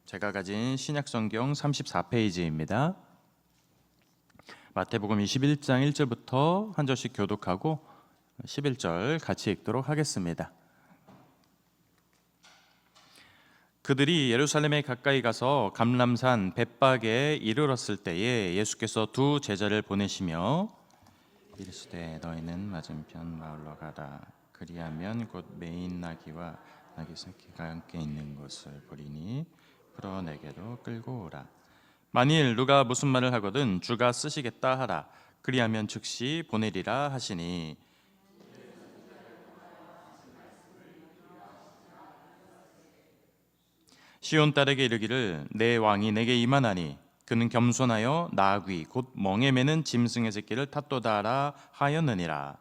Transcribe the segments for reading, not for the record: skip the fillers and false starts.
제가 가진 신약성경 34페이지입니다. 마태복음 21장 1절부터 한 절씩 교독하고 11절 같이 읽도록 하겠습니다. 그들이 예루살렘에 가까이 가서 감람산 벳박에 이르렀을 때에 예수께서 두 제자를 보내시며 이르시되 너희는 맞은편 마을로 가라. 그리하면 곧 메인 나귀와 나귀 새끼가 함께 있는 것을 보리니 풀어 내게로 끌고 오라. 만일 누가 무슨 말을 하거든 주가 쓰시겠다 하라. 그리하면 즉시 보내리라 하시니 시온 딸에게 이르기를 내 왕이 내게 임하나니 그는 겸손하여 나귀 곧 멍에 매는 짐승의 새끼를 탓도다라 하였느니라.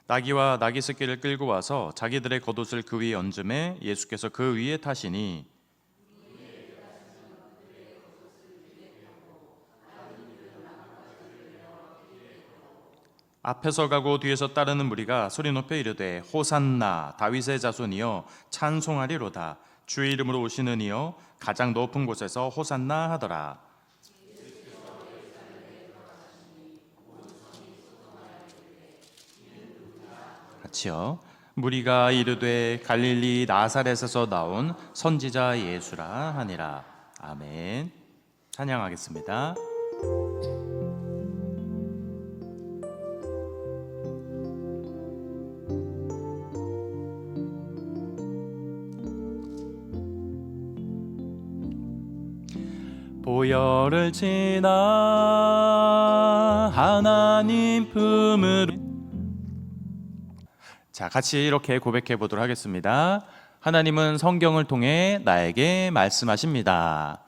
나귀와 나귀 새끼를 끌고 와서 자기들의 겉옷을 그 위에 얹음에 예수께서 그 위에 타시니 앞에서 가고 뒤에서 따르는 무리가 소리 높여 이르되 호산나 다윗의 자손이여 찬송하리로다. 주의 이름으로 오시는 이여 가장 높은 곳에서 호산나 하더라. 같이요. 무리가 이르되 갈릴리 나사렛에서 나온 선지자 예수라 하니라. 아멘. 찬양하겠습니다. 보혈을 지나 하나님 품으로. 자, 같이 이렇게 고백해 보도록 하겠습니다. 하나님은 성경을 통해 나에게 말씀하십니다.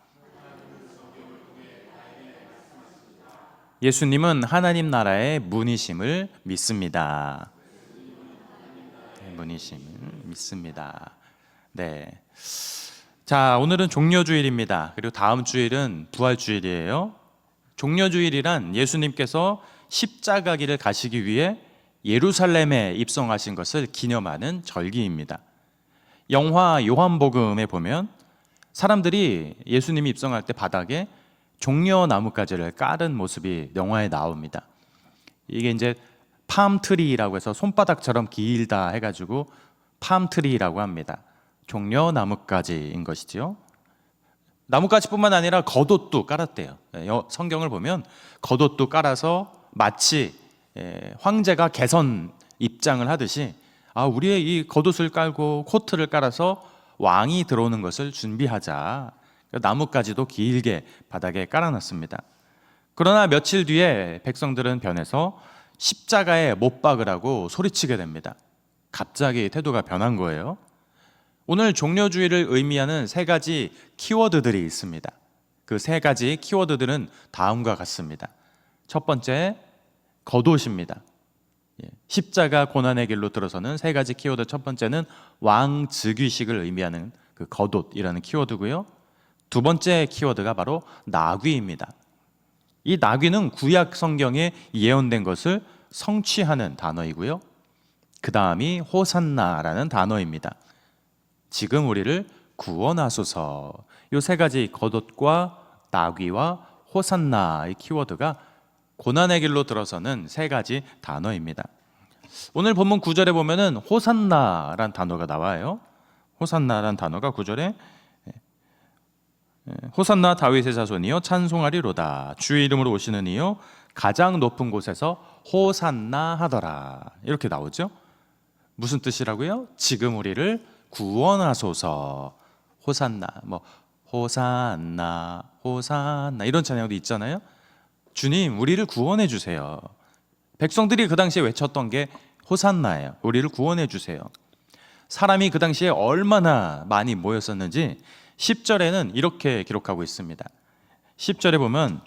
예수님은 하나님 나라의 문이심을 믿습니다. 문이심을 믿습니다. 네. 자, 오늘은 종려주일입니다. 그리고 다음 주일은 부활주일이에요. 종려주일이란 예수님께서 십자가 길을 가시기 위해 예루살렘에 입성하신 것을 기념하는 절기입니다. 영화 요한복음에 보면 사람들이 예수님이 입성할 때 바닥에 종려나뭇가지를 깔은 모습이 영화에 나옵니다. 이게 이제 팜트리라고 해서 손바닥처럼 길다 해가지고 팜트리라고 합니다. 종려나뭇가지인 것이지요. 나뭇가지뿐만 아니라 겉옷도 깔았대요. 성경을 보면 겉옷도 깔아서 마치 황제가 개선 입장을 하듯이 우리의 이 겉옷을 깔고 코트를 깔아서 왕이 들어오는 것을 준비하자. 나뭇가지도 길게 바닥에 깔아놨습니다. 그러나 며칠 뒤에 백성들은 변해서 십자가에 못 박으라고 소리치게 됩니다. 갑자기 태도가 변한 거예요. 오늘 종려주일을 의미하는 세 가지 키워드들이 있습니다. 그 세 가지 키워드들은 다음과 같습니다. 첫 번째, 겉옷입니다. 십자가 고난의 길로 들어서는 세 가지 키워드. 첫 번째는 왕즉위식을 의미하는 그 겉옷이라는 키워드고요. 두 번째 키워드가 바로 나귀입니다. 이 나귀는 구약 성경에 예언된 것을 성취하는 단어이고요. 그 다음이 호산나라는 단어입니다. 지금 우리를 구원하소서. 이 세 가지 겉옷과 나귀와 호산나의 키워드가 고난의 길로 들어서는 세 가지 단어입니다. 오늘 본문 9절에 보면은 호산나란 단어가 나와요. 호산나란 단어가 9절에 호산나 다윗의 자손이여 찬송하리로다. 주의 이름으로 오시는 이여 가장 높은 곳에서 호산나 하더라. 이렇게 나오죠. 무슨 뜻이라고요? 지금 우리를 구원하소서. 호산나, 호산나, 호산나 이런 찬양도 있잖아요. 주님, 우리를 구원해 주세요. 백성들이 그 당시에 외쳤던 게 호산나예요. 우리를 구원해 주세요. 사람이 그 당시에 얼마나 많이 모였었는지 10절에는 이렇게 기록하고 있습니다. 10절에 보면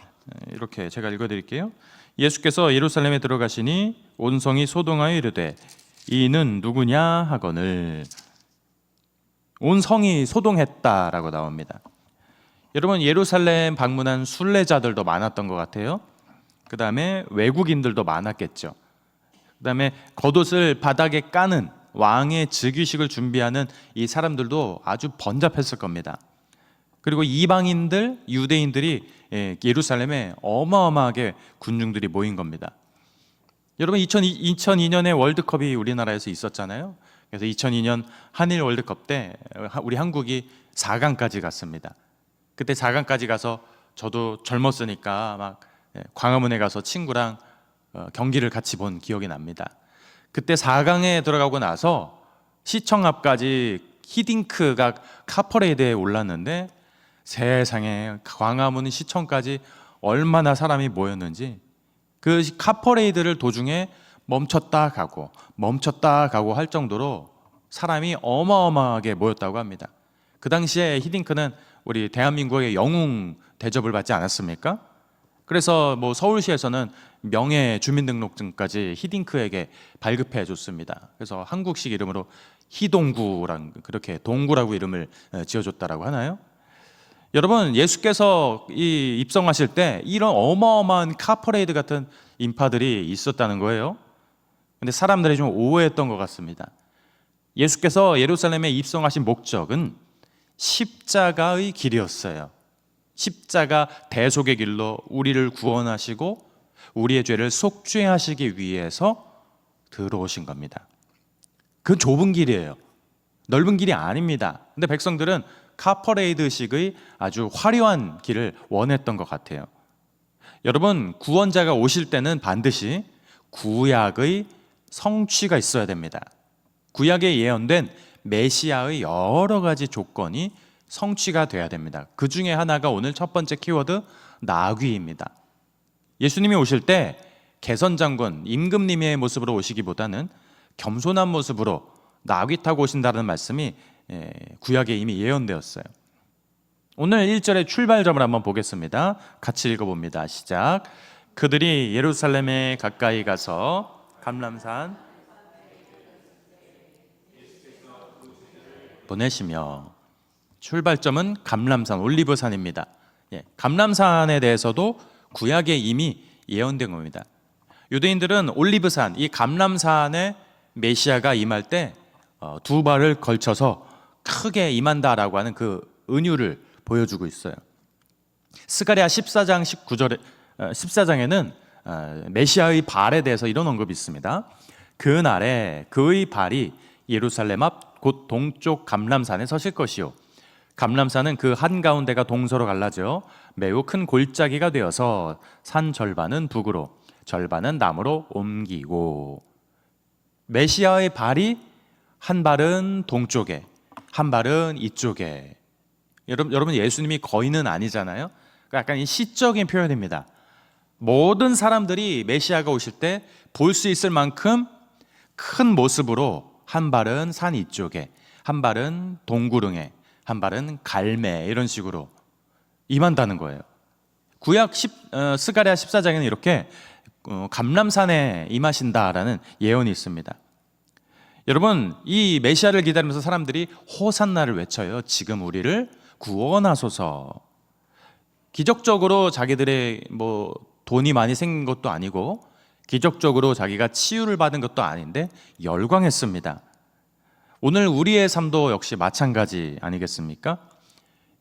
이렇게 제가 읽어드릴게요. 예수께서 예루살렘에 들어가시니 온 성이 소동하여 이르되 이는 누구냐 하거늘. 온 성이 소동했다라고 나옵니다. 여러분, 예루살렘 방문한 순례자들도 많았던 것 같아요. 그 다음에 외국인들도 많았겠죠. 그 다음에 겉옷을 바닥에 까는 왕의 즉위식을 준비하는 이 사람들도 아주 번잡했을 겁니다. 그리고 이방인들, 유대인들이 예루살렘에 어마어마하게 군중들이 모인 겁니다. 여러분 2002년에 월드컵이 우리나라에서 있었잖아요. 그래서 2002년 한일 월드컵 때 우리 한국이 4강까지 갔습니다. 그때 4강까지 가서 저도 젊었으니까 막 광화문에 가서 친구랑 경기를 같이 본 기억이 납니다. 그때 4강에 들어가고 나서 시청 앞까지 히딩크가 카퍼레이드에 올랐는데 세상에 광화문 시청까지 얼마나 사람이 모였는지, 그 카퍼레이드를 도중에 멈췄다 가고 할 정도로 사람이 어마어마하게 모였다고 합니다. 그 당시에 히딩크는 우리 대한민국의 영웅 대접을 받지 않았습니까? 그래서 뭐 서울시에서는 명예 주민등록증까지 히딩크에게 발급해 줬습니다. 그래서 한국식 이름으로 희동구랑 그렇게 동구라고 이름을 지어줬다라고 하나요? 여러분, 예수께서 입성하실 때 이런 어마어마한 카퍼레이드 같은 인파들이 있었다는 거예요. 근데 사람들이 좀 오해했던 것 같습니다. 예수께서 예루살렘에 입성하신 목적은 십자가의 길이었어요. 십자가 대속의 길로 우리를 구원하시고 우리의 죄를 속죄하시기 위해서 들어오신 겁니다. 그 좁은 길이에요. 넓은 길이 아닙니다. 근데 백성들은 카퍼레이드식의 아주 화려한 길을 원했던 것 같아요. 여러분, 구원자가 오실 때는 반드시 구약의 성취가 있어야 됩니다. 구약에 예언된 메시아의 여러 가지 조건이 성취가 돼야 됩니다. 그 중에 하나가 오늘 첫 번째 키워드 나귀입니다. 예수님이 오실 때 개선장군 임금님의 모습으로 오시기보다는 겸손한 모습으로 나귀 타고 오신다는 말씀이 구약에 이미 예언되었어요. 오늘 1절의 출발점을 한번 보겠습니다. 같이 읽어봅니다. 시작. 그들이 예루살렘에 가까이 가서 감람산 보내시며, 출발점은 감람산, 올리브산입니다. 감람산에 대해서도 구약에 이미 예언된 겁니다. 유대인들은 올리브산, 이 감람산에 메시아가 임할 때 두 발을 걸쳐서 크게 임한다라고 하는 그 은유를 보여주고 있어요. 스가랴 14장 19절에 14장에는 메시아의 발에 대해서 이런 언급이 있습니다. 그날에 그의 발이 예루살렘 앞 곧 동쪽 감람산에 서실 것이요, 감람산은 그 한가운데가 동서로 갈라져 매우 큰 골짜기가 되어서 산 절반은 북으로 절반은 남으로 옮기고, 메시아의 발이 한 발은 동쪽에 한 발은 이쪽에. 여러분 예수님이 거인은 아니잖아요. 약간 이 시적인 표현입니다. 모든 사람들이 메시아가 오실 때 볼 수 있을 만큼 큰 모습으로 한 발은 산 이쪽에, 한 발은 동구릉에, 한 발은 갈매, 이런 식으로 임한다는 거예요. 구약 스가랴 14장에는 이렇게 감람산에 임하신다라는 예언이 있습니다. 여러분, 이 메시아를 기다리면서 사람들이 호산나를 외쳐요. 지금 우리를 구원하소서. 기적적으로 자기들의 돈이 많이 생긴 것도 아니고, 기적적으로 자기가 치유를 받은 것도 아닌데 열광했습니다. 오늘 우리의 삶도 역시 마찬가지 아니겠습니까?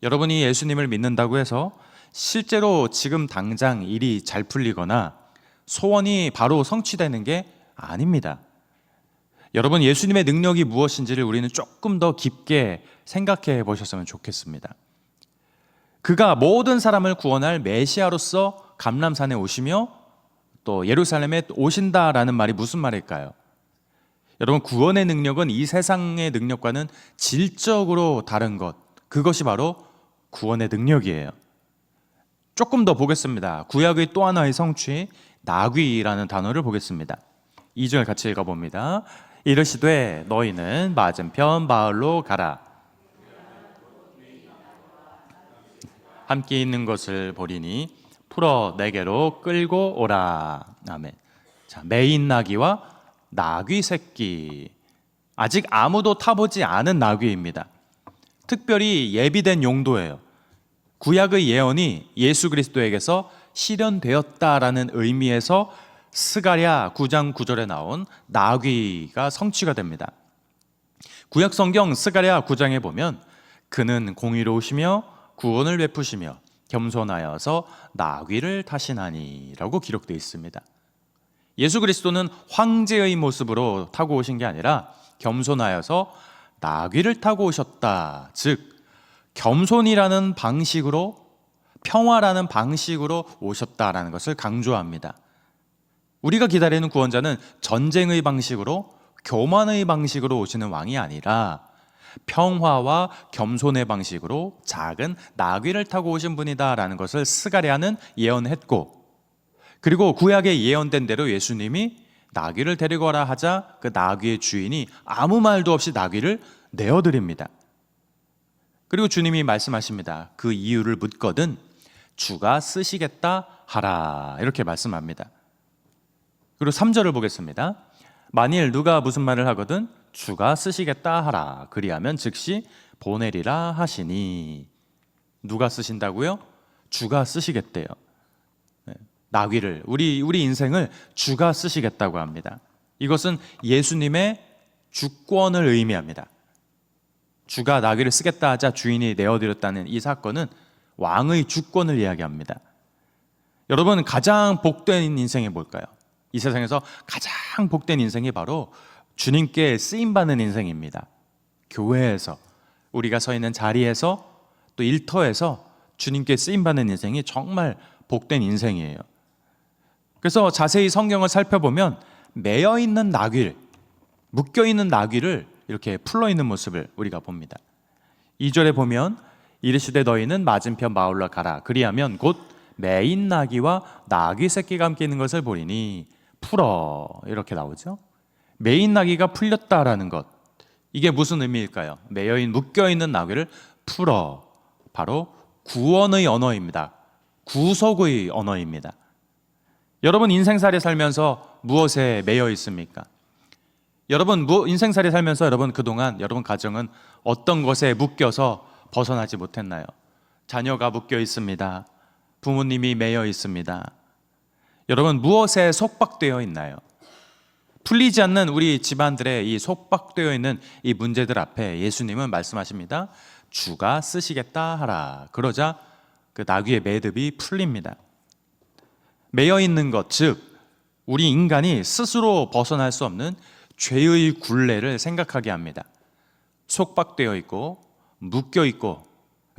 여러분이 예수님을 믿는다고 해서 실제로 지금 당장 일이 잘 풀리거나 소원이 바로 성취되는 게 아닙니다. 여러분, 예수님의 능력이 무엇인지를 우리는 조금 더 깊게 생각해 보셨으면 좋겠습니다. 그가 모든 사람을 구원할 메시아로서 감람산에 오시며 또 예루살렘에 오신다라는 말이 무슨 말일까요? 여러분, 구원의 능력은 이 세상의 능력과는 질적으로 다른 것, 그것이 바로 구원의 능력이에요. 조금 더 보겠습니다. 구약의 또 하나의 성취, 나귀라는 단어를 보겠습니다. 2절 같이 읽어봅니다. 이르시되 너희는 맞은편 마을로 가라. 함께 있는 것을 보리니 풀어 내게로 끌고 오라. 아멘. 자, 메인 나귀와 나귀 새끼. 아직 아무도 타보지 않은 나귀입니다. 특별히 예비된 용도예요. 구약의 예언이 예수 그리스도에게서 실현되었다라는 의미에서 스가랴 9장 9절에 나온 나귀가 성취가 됩니다. 구약 성경 스가랴 9장에 보면 그는 공의로우시며 구원을 베푸시며 겸손하여서 나귀를 타시나니라고 기록되어 있습니다. 예수 그리스도는 황제의 모습으로 타고 오신 게 아니라 겸손하여서 나귀를 타고 오셨다. 즉 겸손이라는 방식으로, 평화라는 방식으로 오셨다라는 것을 강조합니다. 우리가 기다리는 구원자는 전쟁의 방식으로, 교만의 방식으로 오시는 왕이 아니라 평화와 겸손의 방식으로 작은 나귀를 타고 오신 분이다라는 것을 스가랴는 예언했고, 그리고 구약에 예언된 대로 예수님이 나귀를 데리고 와라 하자 그 나귀의 주인이 아무 말도 없이 나귀를 내어드립니다. 그리고 주님이 말씀하십니다. 그 이유를 묻거든 주가 쓰시겠다 하라, 이렇게 말씀합니다. 그리고 3절을 보겠습니다. 만일 누가 무슨 말을 하거든 주가 쓰시겠다 하라, 그리하면 즉시 보내리라 하시니. 누가 쓰신다고요? 주가 쓰시겠대요. 나귀를, 우리 인생을 주가 쓰시겠다고 합니다. 이것은 예수님의 주권을 의미합니다. 주가 나귀를 쓰겠다 하자 주인이 내어드렸다는 이 사건은 왕의 주권을 이야기합니다. 여러분, 가장 복된 인생이 뭘까요? 이 세상에서 가장 복된 인생이 바로 주님께 쓰임받는 인생입니다. 교회에서, 우리가 서 있는 자리에서, 또 일터에서 주님께 쓰임받는 인생이 정말 복된 인생이에요. 그래서 자세히 성경을 살펴보면 매여있는 나귀를, 묶여있는 나귀를 이렇게 풀러있는 모습을 우리가 봅니다. 2절에 보면 이르시되 너희는 맞은편 마을로 가라, 그리하면 곧 매인 나귀와 나귀 새끼가 함께 있는 것을 보리니. 풀어, 이렇게 나오죠. 매인 나귀가 풀렸다라는 것, 이게 무슨 의미일까요? 매여인, 묶여있는 나귀를 풀어, 바로 구원의 언어입니다. 구속의 언어입니다. 여러분, 인생살이 살면서 무엇에 매여 있습니까? 여러분, 인생살이 살면서 여러분 그동안 여러분 가정은 어떤 것에 묶여서 벗어나지 못했나요? 자녀가 묶여 있습니다. 부모님이 매여 있습니다. 여러분, 무엇에 속박되어 있나요? 풀리지 않는 우리 집안들의 이 속박되어 있는 이 문제들 앞에 예수님은 말씀하십니다. 주가 쓰시겠다 하라. 그러자 그 나귀의 매듭이 풀립니다. 매여 있는 것, 즉 우리 인간이 스스로 벗어날 수 없는 죄의 굴레를 생각하게 합니다. 속박되어 있고 묶여 있고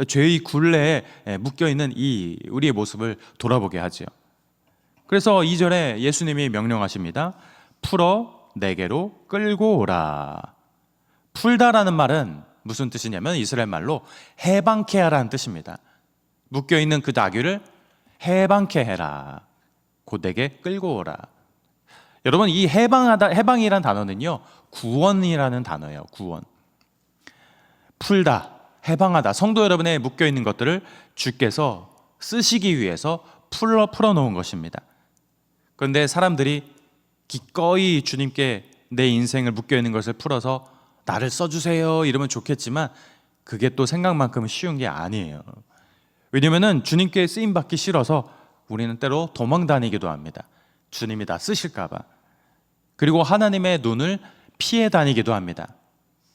죄의 굴레에 묶여 있는 이 우리의 모습을 돌아보게 하죠. 그래서 2절에 예수님이 명령하십니다. 풀어 내게로 끌고 오라. 풀다라는 말은 무슨 뜻이냐면 이스라엘 말로 해방케 하라는 뜻입니다. 묶여 있는 그 나귀를 해방케 해라. 곧 내게 끌고 오라. 여러분, 이 해방이란 단어는요, 구원이라는 단어예요. 구원. 풀다, 해방하다. 성도 여러분의 묶여 있는 것들을 주께서 쓰시기 위해서 풀어 놓은 것입니다. 그런데 사람들이 기꺼이 주님께 내 인생을 묶여 있는 것을 풀어서 나를 써주세요 이러면 좋겠지만 그게 또 생각만큼은 쉬운 게 아니에요. 왜냐면은 주님께 쓰임 받기 싫어서 우리는 때로 도망 다니기도 합니다. 주님이 다 쓰실까봐. 그리고 하나님의 눈을 피해 다니기도 합니다.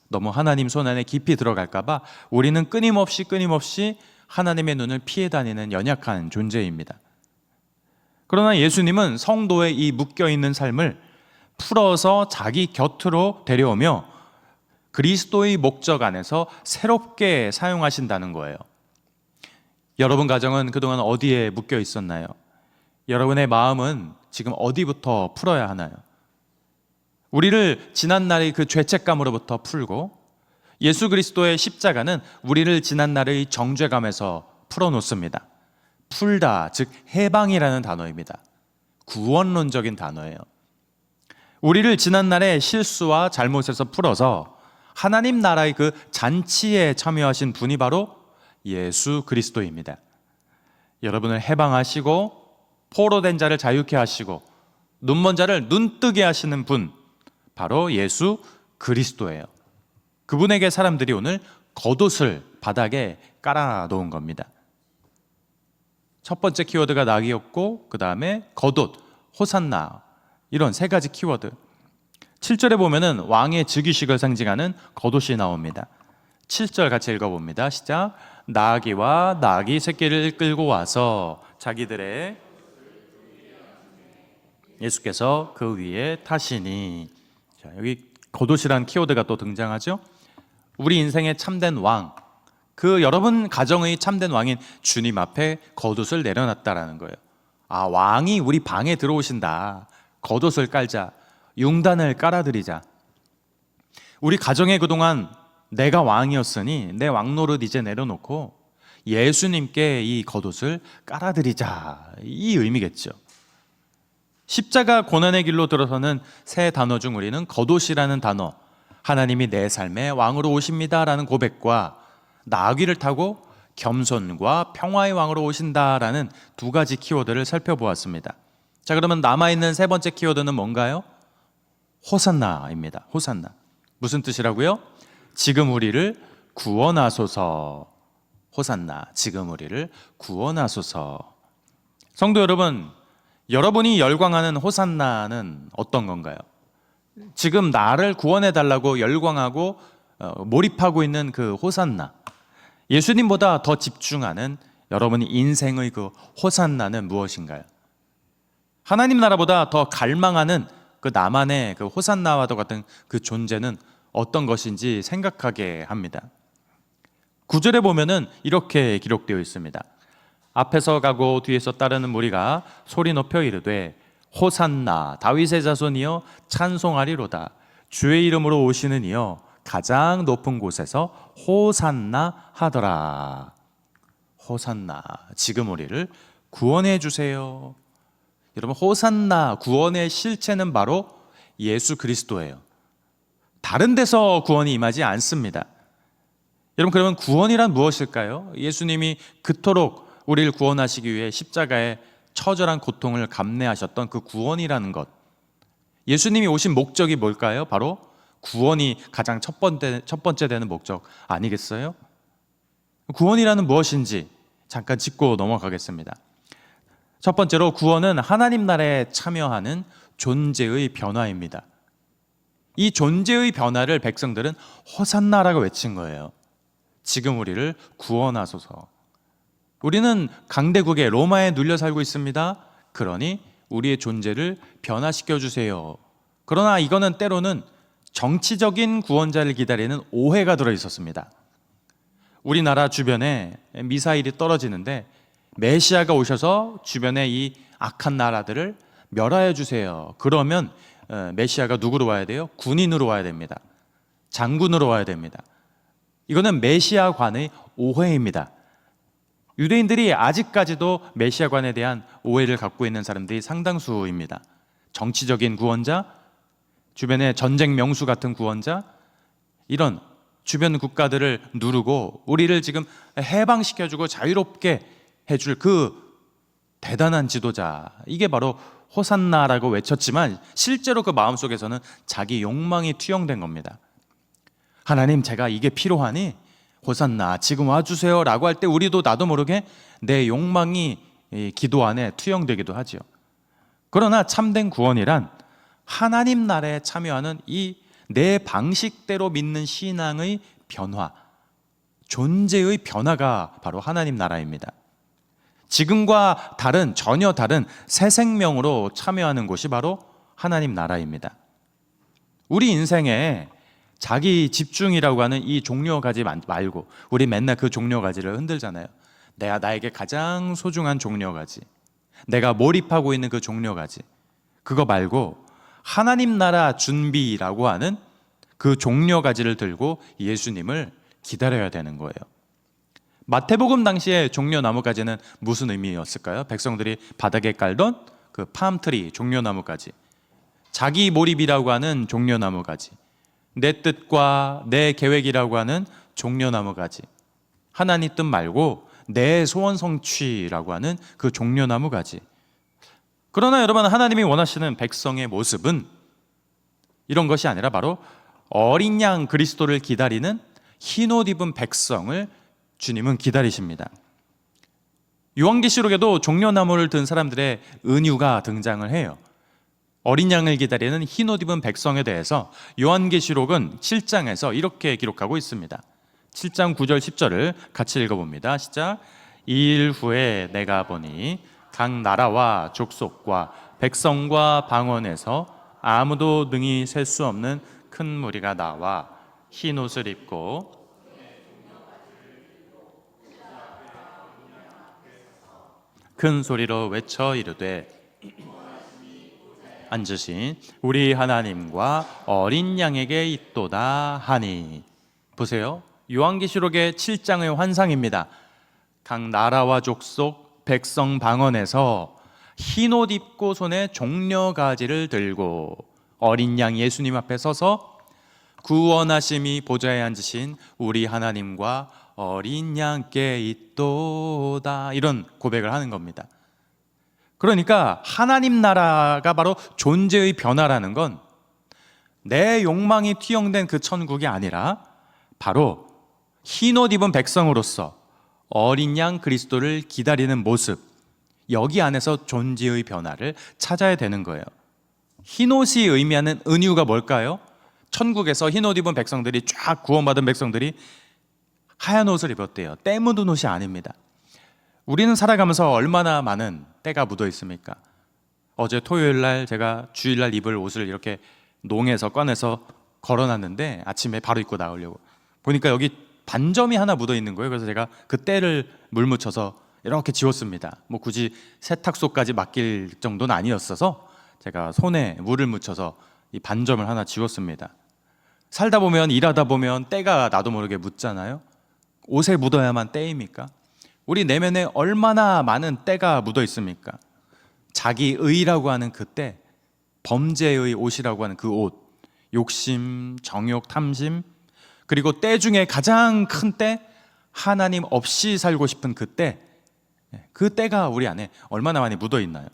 너무 하나님 손 안에 깊이 들어갈까봐 우리는 끊임없이 하나님의 눈을 피해 다니는 연약한 존재입니다. 그러나 예수님은 성도의 이 묶여있는 삶을 풀어서 자기 곁으로 데려오며 그리스도의 목적 안에서 새롭게 사용하신다는 거예요. 여러분 가정은 그동안 어디에 묶여 있었나요? 여러분의 마음은 지금 어디부터 풀어야 하나요? 우리를 지난날의 그 죄책감으로부터 풀고 예수 그리스도의 십자가는 우리를 지난날의 정죄감에서 풀어놓습니다. 풀다, 즉 해방이라는 단어입니다. 구원론적인 단어예요. 우리를 지난날의 실수와 잘못에서 풀어서 하나님 나라의 그 잔치에 참여하신 분이 바로 예수 그리스도입니다. 여러분을 해방하시고 포로된 자를 자유케 하시고 눈먼 자를 눈뜨게 하시는 분, 바로 예수 그리스도예요. 그분에게 사람들이 오늘 겉옷을 바닥에 깔아놓은 겁니다. 첫 번째 키워드가 낙이었고 그 다음에 겉옷, 호산나, 이런 세 가지 키워드. 7절에 보면은 왕의 즉위식을 상징하는 겉옷이 나옵니다. 7절 같이 읽어봅니다. 시작. 나귀와 나귀 새끼를 끌고 와서 자기들의 예수께서 그 위에 타시니. 자, 여기 겉옷이란 키워드가 또 등장하죠. 우리 인생의 참된 왕, 그 여러분 가정의 참된 왕인 주님 앞에 겉옷을 내려놨다라는 거예요. 아, 왕이 우리 방에 들어오신다. 겉옷을 깔자. 융단을 깔아드리자. 우리 가정에 그동안 내가 왕이었으니 내 왕노릇 이제 내려놓고 예수님께 이 겉옷을 깔아드리자. 이 의미겠죠. 십자가 고난의 길로 들어서는 세 단어 중 우리는 겉옷이라는 단어, 하나님이 내 삶의 왕으로 오십니다라는 고백과 나귀를 타고 겸손과 평화의 왕으로 오신다라는 두 가지 키워드를 살펴보았습니다. 자, 그러면 남아있는 세 번째 키워드는 뭔가요? 호산나입니다. 호산나. 무슨 뜻이라고요? 지금 우리를 구원하소서. 호산나, 지금 우리를 구원하소서. 성도 여러분, 여러분이 열광하는 호산나는 어떤 건가요? 지금 나를 구원해달라고 열광하고 몰입하고 있는 그 호산나, 예수님보다 더 집중하는 여러분의 인생의 그 호산나는 무엇인가요? 하나님 나라보다 더 갈망하는 그 나만의 그 호산나와 같은 그 존재는 어떤 것인지 생각하게 합니다. 9절에 보면은 이렇게 기록되어 있습니다. 앞에서 가고 뒤에서 따르는 무리가 소리 높여 이르되 호산나 다윗의 자손이여 찬송하리로다. 주의 이름으로 오시는 이여 가장 높은 곳에서 호산나 하더라. 호산나, 지금 우리를 구원해 주세요. 여러분, 호산나 구원의 실체는 바로 예수 그리스도예요. 다른 데서 구원이 임하지 않습니다. 여러분, 그러면 구원이란 무엇일까요? 예수님이 그토록 우리를 구원하시기 위해 십자가에 처절한 고통을 감내하셨던 그 구원이라는 것, 예수님이 오신 목적이 뭘까요? 바로 구원이 가장 첫 번째 되는 목적 아니겠어요? 구원이라는 무엇인지 잠깐 짚고 넘어가겠습니다. 첫 번째로, 구원은 하나님 나라에 참여하는 존재의 변화입니다. 이 존재의 변화를 백성들은 호산나라고 외친 거예요. 지금 우리를 구원하소서. 우리는 강대국의 로마에 눌려 살고 있습니다. 그러니 우리의 존재를 변화시켜 주세요. 그러나 이거는 때로는 정치적인 구원자를 기다리는 오해가 들어 있었습니다. 우리나라 주변에 미사일이 떨어지는데 메시아가 오셔서 주변에 이 악한 나라들을 멸하여 주세요. 그러면 메시아가 누구로 와야 돼요? 군인으로 와야 됩니다. 장군으로 와야 됩니다. 이거는 메시아관의 오해입니다. 유대인들이 아직까지도 메시아관에 대한 오해를 갖고 있는 사람들이 상당수입니다. 정치적인 구원자, 주변의 전쟁 명수 같은 구원자, 이런 주변 국가들을 누르고 우리를 지금 해방시켜주고 자유롭게 해줄 그 대단한 지도자, 이게 바로 호산나라고 외쳤지만 실제로 그 마음속에서는 자기 욕망이 투영된 겁니다. 하나님, 제가 이게 필요하니 호산나 지금 와주세요 라고 할 때 우리도 나도 모르게 내 욕망이 기도 안에 투영되기도 하죠. 그러나 참된 구원이란 하나님 나라에 참여하는 이 내 방식대로 믿는 신앙의 변화, 존재의 변화가 바로 하나님 나라입니다. 지금과 다른, 전혀 다른 새 생명으로 참여하는 곳이 바로 하나님 나라입니다. 우리 인생에 자기 집중이라고 하는 이 종려가지 말고, 우리 맨날 그 종려가지를 흔들잖아요. 나에게 가장 소중한 종려가지, 내가 몰입하고 있는 그 종려가지, 그거 말고 하나님 나라 준비라고 하는 그 종려가지를 들고 예수님을 기다려야 되는 거예요. 마태복음 당시에 종려나무가지는 무슨 의미였을까요? 백성들이 바닥에 깔던 그 팜트리, 종려나무가지, 자기 몰입이라고 하는 종려나무가지, 내 뜻과 내 계획이라고 하는 종려나무가지, 하나님 뜻 말고 내 소원 성취라고 하는 그 종려나무가지. 그러나 여러분, 하나님이 원하시는 백성의 모습은 이런 것이 아니라 바로 어린 양 그리스도를 기다리는 흰옷 입은 백성을 주님은 기다리십니다. 요한계시록에도 종려나무를 든 사람들의 은유가 등장을 해요. 어린 양을 기다리는 흰옷 입은 백성에 대해서 요한계시록은 7장에서 이렇게 기록하고 있습니다. 7장 9절 10절을 같이 읽어봅니다. 시작. 이 일 후에 내가 보니 각 나라와 족속과 백성과 방언에서 아무도 능히 셀 수 없는 큰 무리가 나와 흰 옷을 입고 큰 소리로 외쳐 이르되 앉으신 우리 하나님과 어린 양에게 있도다 하니. 보세요. 요한계시록의 7장의 환상입니다. 각 나라와 족속 백성 방언에서 흰옷 입고 손에 종려 가지를 들고 어린 양 예수님 앞에 서서 구원하심이 보좌에 앉으신 우리 하나님과 어린 양께 있도다, 이런 고백을 하는 겁니다. 그러니까 하나님 나라가 바로 존재의 변화라는 건 내 욕망이 투영된 그 천국이 아니라 바로 흰옷 입은 백성으로서 어린 양 그리스도를 기다리는 모습, 여기 안에서 존재의 변화를 찾아야 되는 거예요. 흰옷이 의미하는 은유가 뭘까요? 천국에서 흰옷 입은 백성들이 쫙 구원받은 백성들이 하얀 옷을 입었대요. 때 묻은 옷이 아닙니다. 우리는 살아가면서 얼마나 많은 때가 묻어 있습니까? 어제 토요일 날 제가 주일날 입을 옷을 이렇게 농에서 꺼내서 걸어놨는데 아침에 바로 입고 나오려고 보니까 여기 반점이 하나 묻어 있는 거예요. 그래서 제가 그 때를 물 묻혀서 이렇게 지웠습니다. 뭐 굳이 세탁소까지 맡길 정도는 아니었어서 제가 손에 물을 묻혀서 이 반점을 하나 지웠습니다. 살다 보면, 일하다 보면 때가 나도 모르게 묻잖아요. 옷에 묻어야만 때입니까? 우리 내면에 얼마나 많은 때가 묻어 있습니까? 자기의라고 하는 그 때, 범죄의 옷이라고 하는 그 옷, 욕심, 정욕, 탐심, 그리고 때 중에 가장 큰 때, 하나님 없이 살고 싶은 그 때, 그 때가 우리 안에 얼마나 많이 묻어 있나요?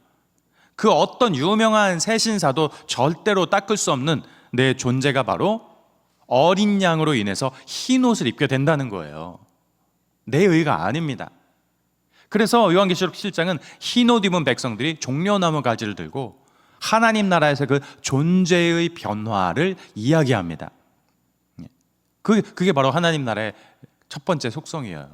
그 어떤 유명한 새신사도 절대로 닦을 수 없는 내 존재가 바로 어린 양으로 인해서 흰 옷을 입게 된다는 거예요. 내 의가 아닙니다. 그래서 요한계시록 7장은 흰 옷 입은 백성들이 종려나무 가지를 들고 하나님 나라에서 그 존재의 변화를 이야기합니다. 그게 바로 하나님 나라의 첫 번째 속성이에요.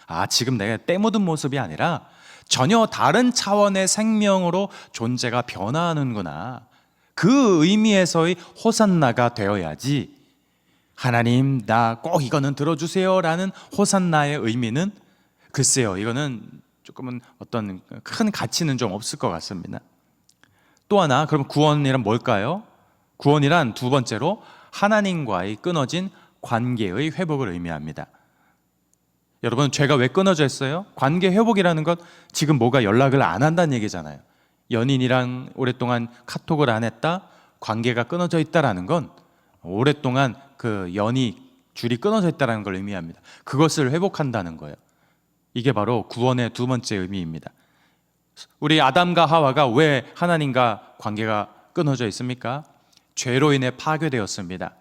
아, 지금 내가 때 묻은 모습이 아니라 전혀 다른 차원의 생명으로 존재가 변화하는구나. 그 의미에서의 호산나가 되어야지, 하나님 나 꼭 이거는 들어주세요 라는 호산나의 의미는 글쎄요, 이거는 조금은 어떤 큰 가치는 좀 없을 것 같습니다. 또 하나, 그럼 구원이란 뭘까요? 구원이란 두 번째로 하나님과의 끊어진 관계의 회복을 의미합니다. 여러분, 죄가 왜 끊어져 있어요? 관계 회복이라는 것, 지금 뭐가 연락을 안 한다는 얘기잖아요. 연인이랑 오랫동안 카톡을 안 했다, 관계가 끊어져 있다라는 건 오랫동안 그 연이 줄이 끊어져 있다는 걸 의미합니다. 그것을 회복한다는 거예요. 이게 바로 구원의 두 번째 의미입니다. 우리 아담과 하와가 왜 하나님과 관계가 끊어져 있습니까? 죄로 인해 파괴되었습니다.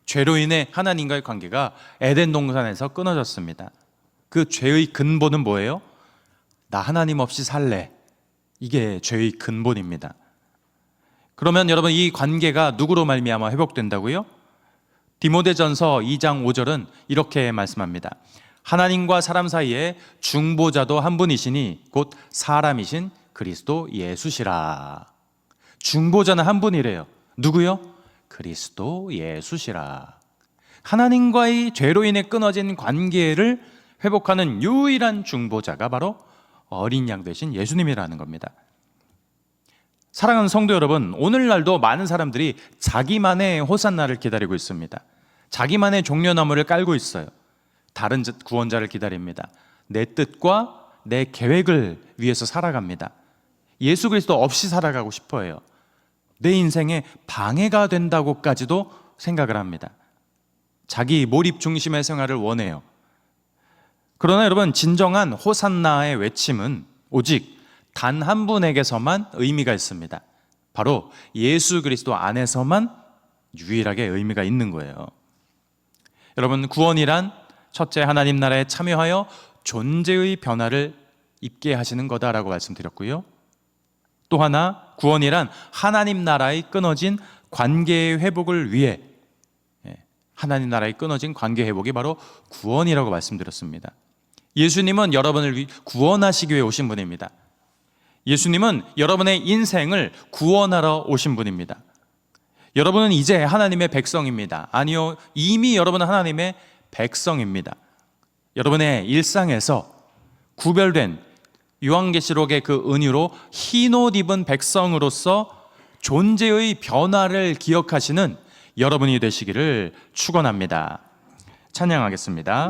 죄로 인해 하나님과의 관계가 에덴 동산에서 끊어졌습니다. 그 죄의 근본은 뭐예요? 나 하나님 없이 살래. 이게 죄의 근본입니다. 그러면 여러분, 이 관계가 누구로 말미암아 회복된다고요? 디모데전서 2장 5절은 이렇게 말씀합니다. 하나님과 사람 사이에 중보자도 한 분이시니 곧 사람이신 그리스도 예수시라. 중보자는 한 분이래요. 누구요? 그리스도 예수시라. 하나님과의 죄로 인해 끊어진 관계를 회복하는 유일한 중보자가 바로 어린 양 되신 예수님이라는 겁니다. 사랑하는 성도 여러분, 오늘날도 많은 사람들이 자기만의 호산나를 기다리고 있습니다. 자기만의 종려나무를 깔고 있어요. 다른 구원자를 기다립니다. 내 뜻과 내 계획을 위해서 살아갑니다. 예수 그리스도 없이 살아가고 싶어해요. 내 인생에 방해가 된다고까지도 생각을 합니다. 자기 몰입 중심의 생활을 원해요. 그러나 여러분, 진정한 호산나의 외침은 오직 단 한 분에게서만 의미가 있습니다. 바로 예수 그리스도 안에서만 유일하게 의미가 있는 거예요. 여러분, 구원이란 첫째, 하나님 나라에 참여하여 존재의 변화를 입게 하시는 거다라고 말씀드렸고요. 또 하나 구원이란 하나님 나라의 끊어진 관계의 회복을 위해, 하나님 나라의 끊어진 관계 회복이 바로 구원이라고 말씀드렸습니다. 예수님은 여러분을 구원하시기 위해 오신 분입니다. 예수님은 여러분의 인생을 구원하러 오신 분입니다. 여러분은 이제 하나님의 백성입니다. 아니요, 이미 여러분은 하나님의 백성입니다. 여러분의 일상에서 구별된 요한계시록의 그 은유로 흰옷 입은 백성으로서 존재의 변화를 기억하시는 여러분이 되시기를 축원합니다. 찬양하겠습니다.